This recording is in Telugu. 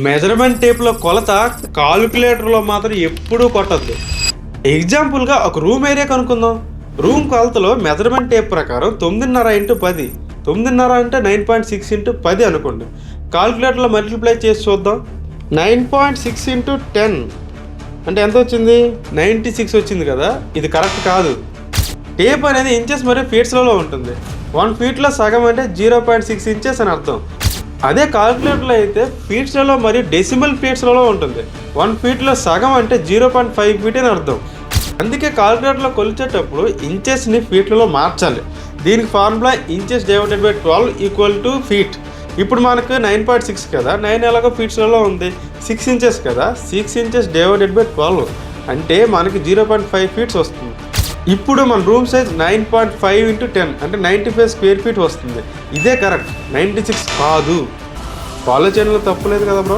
మెజర్మెంట్ టేప్లో కొలత కాలిక్యులేటర్లో మాత్రం ఎప్పుడూ కొట్టద్దు. ఎగ్జాంపుల్గా ఒక రూమ్ ఏరియా కనుక్కుందాం. రూమ్ కొలతలో మెజర్మెంట్ టేప్ ప్రకారం 9.5 × 10, 9.5 అంటే 9.6 × 10 అనుకోండి. కాలిక్యులేటర్లో మల్టిప్లై చేసి చూద్దాం. 9.6 × 10 అంటే ఎంత వచ్చింది? 96 వచ్చింది కదా. ఇది కరెక్ట్ కాదు. టేప్ అనేది ఇంచెస్ మరియు ఫీట్స్లలో ఉంటుంది. 1 ఫీట్లో సగం అంటే 0.6 ఇంచెస్ అని అర్థం. అదే కాలిక్యులేటర్లో అయితే ఫీట్స్లలో మరియు డెసిమల్ ఫీట్స్లలో ఉంటుంది. 1 ఫీట్లో సగం అంటే 0.5 ఫీట్ అని అర్థం. అందుకే కాలిక్యులేటర్లో కొలిచేటప్పుడు ఇంచెస్ని ఫీట్లలో మార్చాలి. దీనికి formula inches divided by 12 = feet. ఇప్పుడు మనకు 9.6 కదా, 9 ఎలాగో ఫీట్స్లలో ఉంది. 6 ఇంచెస్ కదా, 6 ఇంచెస్ డివైడెడ్ బై 12 అంటే మనకి 0.5 ఫీట్స్ వస్తుంది. ఇప్పుడు మన రూమ్ సైజ్ 9.5 × 10 అంటే 95 స్క్వేర్ ఫీట్ వస్తుంది. ఇదే కరెక్ట్, 96 కాదు. ఫాలో చేయడంలో తప్పులేదు కదా బ్రో.